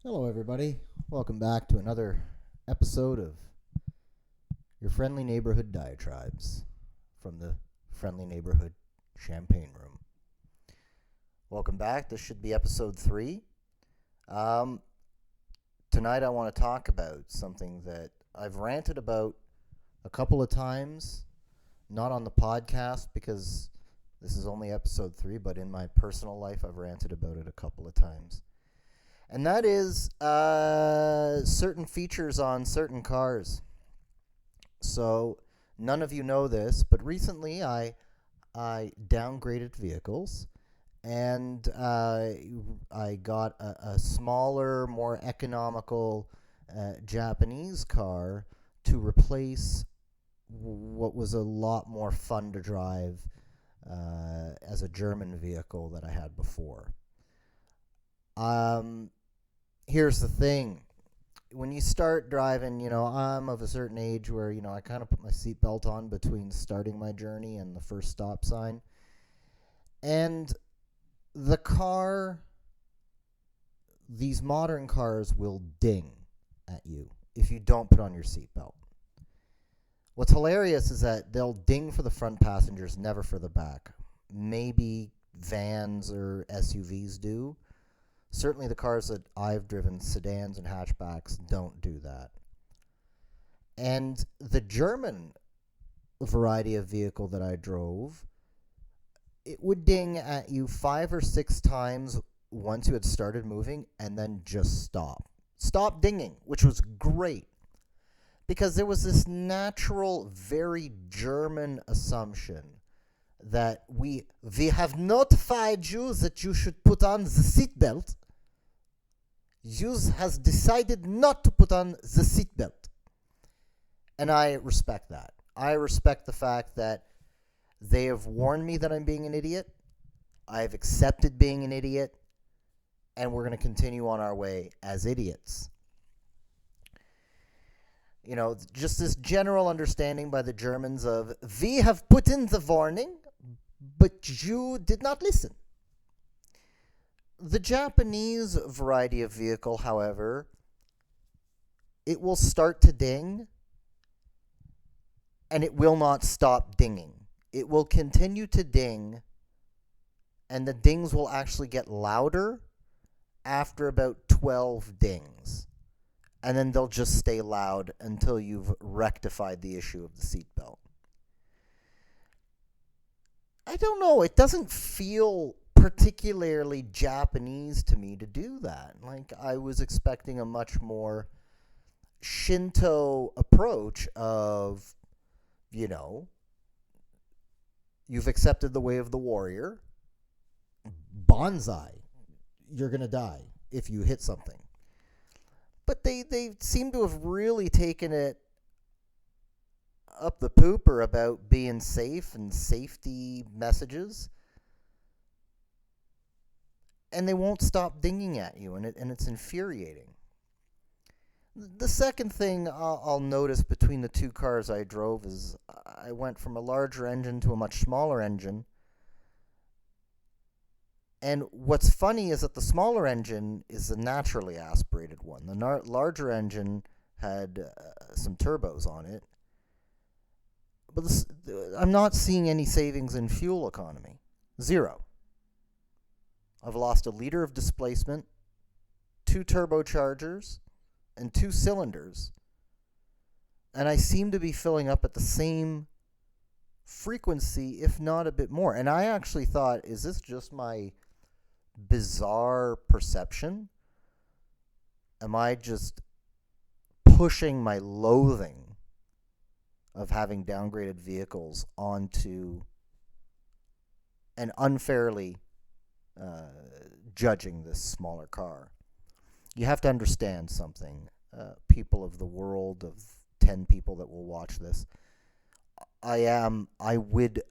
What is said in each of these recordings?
Hello, everybody. Welcome back to another episode of your friendly neighborhood diatribes from the friendly neighborhood champagne room. Welcome back. This should be episode 3. Um, Tonight, I want to talk about something that I've ranted about a couple of times, not on the podcast because this is only episode 3, but in my personal life, I've ranted about it a couple of times. And that is certain features on certain cars. So none of you know this, but recently I downgraded vehicles, and I got a smaller, more economical Japanese car to replace what was a lot more fun to drive as a German vehicle that I had before. Here's the thing. When you start driving, I'm of a certain age where, I kind of put my seatbelt on between starting my journey and the first stop sign. And the car, these modern cars will ding at you if you don't put on your seatbelt. What's hilarious is that they'll ding for the front passengers, never for the back. Maybe vans or SUVs do. Certainly the cars that I've driven, sedans and hatchbacks, don't do that. And the German variety of vehicle that I drove, it would ding at you 5 or 6 times once you had started moving and then just stop. Stop dinging, which was great. Because there was this natural, very German assumption that we have notified you that you should put on the seatbelt. You has decided not to put on the seatbelt. And I respect that. I respect the fact that they have warned me that I'm being an idiot. I've accepted being an idiot. And we're going to continue on our way as idiots. Just this general understanding by the Germans of, we have put in the warning, but you did not listen. The Japanese variety of vehicle, however, it will start to ding, and it will not stop dinging. It will continue to ding, and the dings will actually get louder after about 12 dings. And then they'll just stay loud until you've rectified the issue of the seatbelt. I don't know. It doesn't feel particularly Japanese to me to do that. Like, I was expecting a much more Shinto approach of, you've accepted the way of the warrior. Bonsai. You're going to die if you hit something. But they seem to have really taken it up the pooper about being safe and safety messages. And they won't stop dinging at you, and it's infuriating. The second thing I'll notice between the two cars I drove is I went from a larger engine to a much smaller engine. And what's funny is that the smaller engine is a naturally aspirated one. The larger engine had some turbos on it. But I'm not seeing any savings in fuel economy. 0. I've lost a liter of displacement, 2 turbochargers, and 2 cylinders. And I seem to be filling up at the same frequency, if not a bit more. And I actually thought, is this just my bizarre perception? Am I just pushing my loathing of having downgraded vehicles onto and unfairly judging this smaller car? You have to understand something, people of the world, of 10 people that will watch this. I would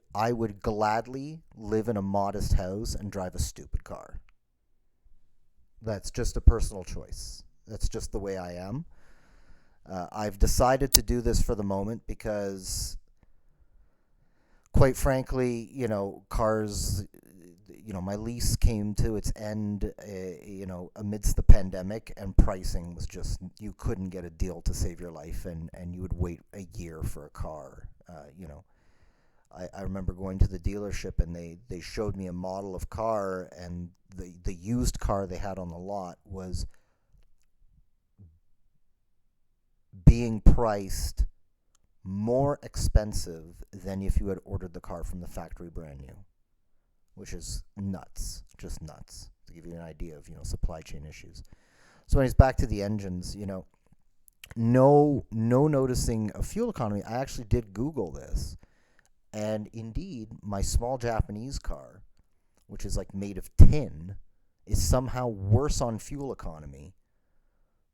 gladly live in a modest house and drive a stupid car. That's just a personal choice. That's just the way I am. I've decided to do this for the moment because, quite frankly, cars, my lease came to its end, amidst the pandemic, and pricing was just, you couldn't get a deal to save your life, and you would wait a year for a car. I remember going to the dealership, and they showed me a model of car, and the used car they had on the lot was being priced more expensive than if you had ordered the car from the factory brand new, which is nuts, just nuts, to give you an idea of, supply chain issues. So when it's back to the engines, no noticing of fuel economy. I actually did Google this, and indeed, my small Japanese car, which is like made of tin, is somehow worse on fuel economy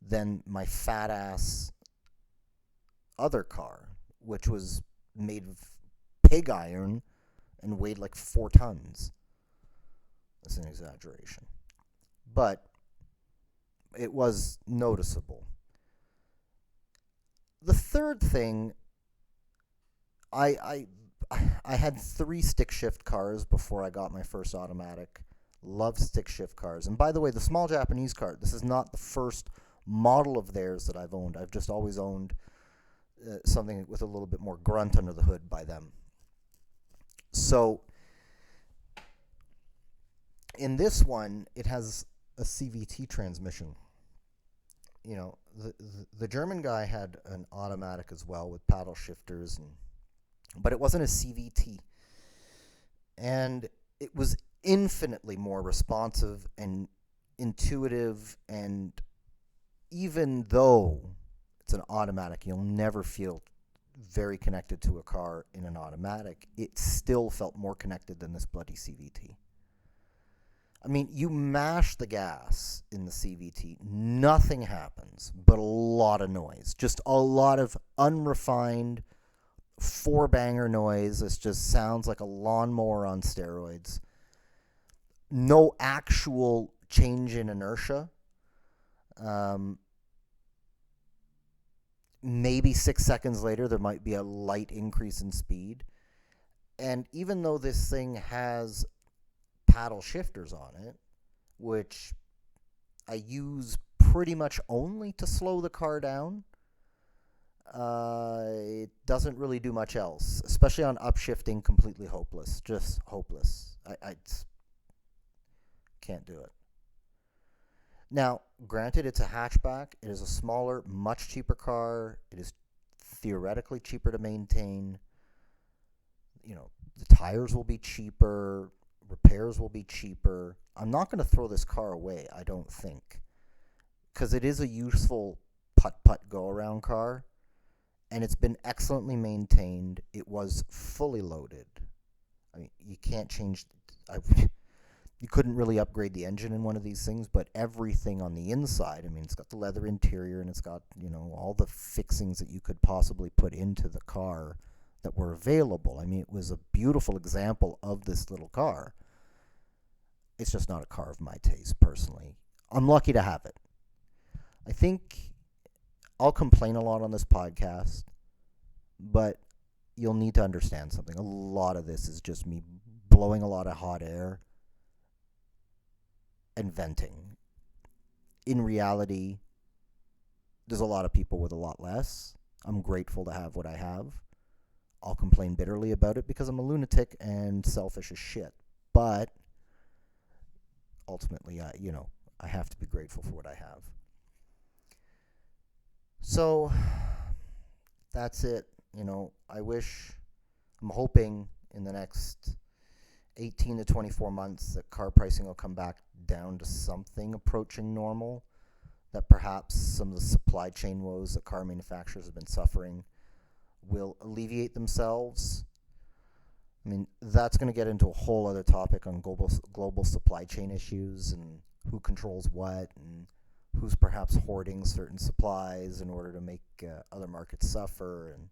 than my fat ass other car, which was made of pig iron and weighed like 4 tons. That's an exaggeration. But it was noticeable. The third thing, I had 3 stick shift cars before I got my first automatic. Loved stick shift cars. And by the way, the small Japanese car, this is not the first model of theirs that I've owned. I've just always owned something with a little bit more grunt under the hood by them. So in this one, it has a CVT transmission. The German guy had an automatic as well with paddle shifters, but it wasn't a CVT. And it was infinitely more responsive and intuitive, and even though it's an automatic, you'll never feel very connected to a car in an automatic, it still felt more connected than this bloody CVT. I mean, you mash the gas in the CVT, nothing happens but a lot of noise. Just a lot of unrefined 4-banger noise. It just sounds like a lawnmower on steroids. No actual change in inertia. Maybe 6 seconds later, there might be a light increase in speed. And even though this thing has paddle shifters on it, which I use pretty much only to slow the car down, it doesn't really do much else, especially on upshifting. Completely hopeless, just hopeless. I can't do it. Now, granted, it's a hatchback. It is a smaller, much cheaper car. It is theoretically cheaper to maintain. The tires will be cheaper. Repairs will be cheaper. I'm not going to throw this car away, I don't think, because it is a useful putt-putt go-around car, and it's been excellently maintained. It was fully loaded. I mean, you can't change... You couldn't really upgrade the engine in one of these things, but everything on the inside, I mean, it's got the leather interior, and it's got, all the fixings that you could possibly put into the car that were available. I mean, it was a beautiful example of this little car. It's just not a car of my taste, personally. I'm lucky to have it. I think I'll complain a lot on this podcast, but you'll need to understand something. A lot of this is just me blowing a lot of hot air and venting. In reality, there's a lot of people with a lot less. I'm grateful to have what I have. I'll complain bitterly about it because I'm a lunatic and selfish as shit. But ultimately, I have to be grateful for what I have. So that's it. I'm hoping in the next 18 to 24 months that car pricing will come back down to something approaching normal, that perhaps some of the supply chain woes that car manufacturers have been suffering will alleviate themselves. I mean, that's going to get into a whole other topic on global supply chain issues and who controls what and who's perhaps hoarding certain supplies in order to make other markets suffer, and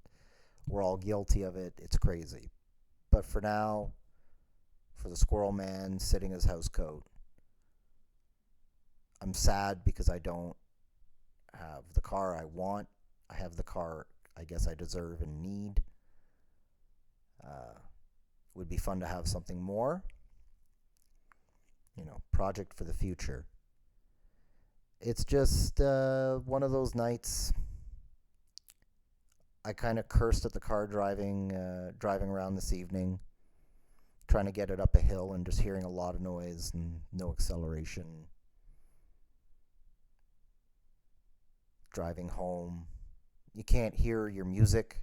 we're all guilty of it. It's crazy. But for now, for the squirrel man sitting his house coat, I'm sad because I don't have the car I want. I have the car I guess I deserve and need. Would be fun to have something more. project for the future. It's just one of those nights. I kind of cursed at the car driving around this evening, trying to get it up a hill and just hearing a lot of noise and no acceleration. Driving home, you can't hear your music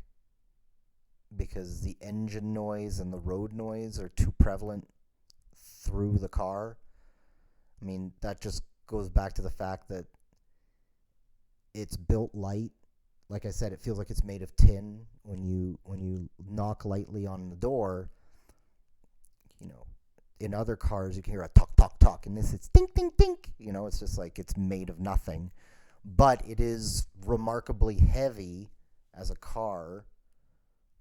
because the engine noise and the road noise are too prevalent through the car. I mean, that just goes back to the fact that it's built light. Like I said, it feels like it's made of tin. When you knock lightly on the door, you know, in other cars you can hear a talk talk talk, and this it's ding ding ding. You know, it's just like it's made of nothing. But it is remarkably heavy as a car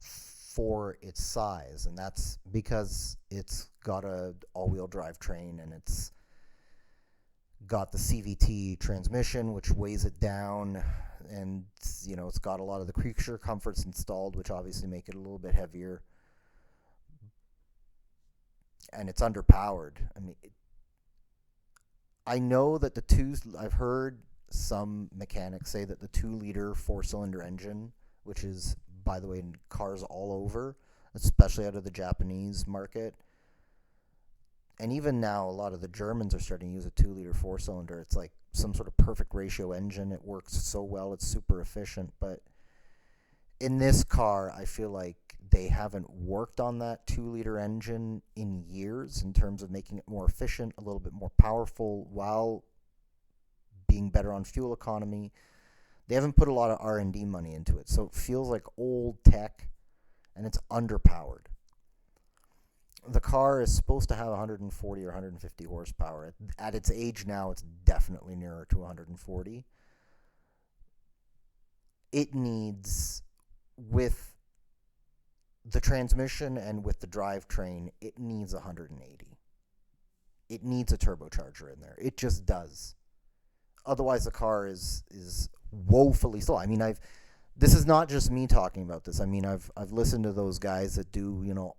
for its size, and that's because it's got a all-wheel drive train, and it's got the CVT transmission, which weighs it down, and you know, it's got a lot of the creature comforts installed, which obviously make it a little bit heavier, and it's underpowered. I mean, I know that I've heard some mechanics say that the 2-liter 4-cylinder engine, which is, by the way, in cars all over, especially out of the Japanese market, and even now a lot of the Germans are starting to use a 2-liter 4-cylinder. It's like some sort of perfect ratio engine. It works so well. It's super efficient. But in this car, I feel like they haven't worked on that 2-liter engine in years in terms of making it more efficient, a little bit more powerful, while being better on fuel economy. They haven't put a lot of R&D money into it. So it feels like old tech, and it's underpowered. The car is supposed to have 140 or 150 horsepower. At its age now, it's definitely nearer to 140. It needs, with the transmission and with the drivetrain, it needs 180. It needs a turbocharger in there. It just does. Otherwise, the car is woefully slow. I mean, this is not just me talking about this. I mean, I've listened to those guys that do, you know,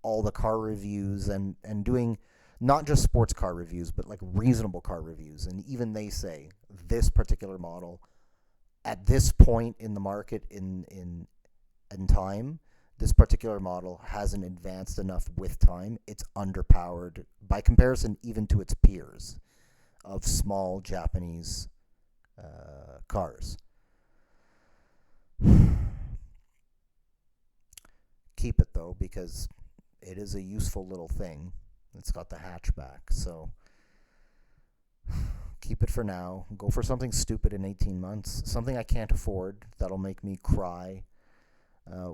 all the car reviews and doing not just sports car reviews, but like reasonable car reviews. And even they say this particular model at this point in the market in time, this particular model hasn't advanced enough with time. It's underpowered by comparison even to its peers of small Japanese cars. Keep it though, because it is a useful little thing. It's got the hatchback, so keep it for now. Go for something stupid in 18 months, something I can't afford that'll make me cry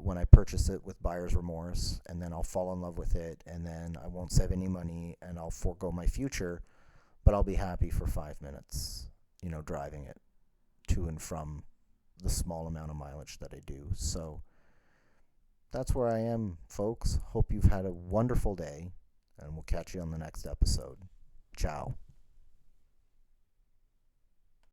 when I purchase it with buyer's remorse, and then I'll fall in love with it, and then I won't save any money, and I'll forego my future, but I'll be happy for 5 minutes, you know, driving it to and from the small amount of mileage that I do. So that's where I am, folks. Hope you've had a wonderful day, and we'll catch you on the next episode. Ciao.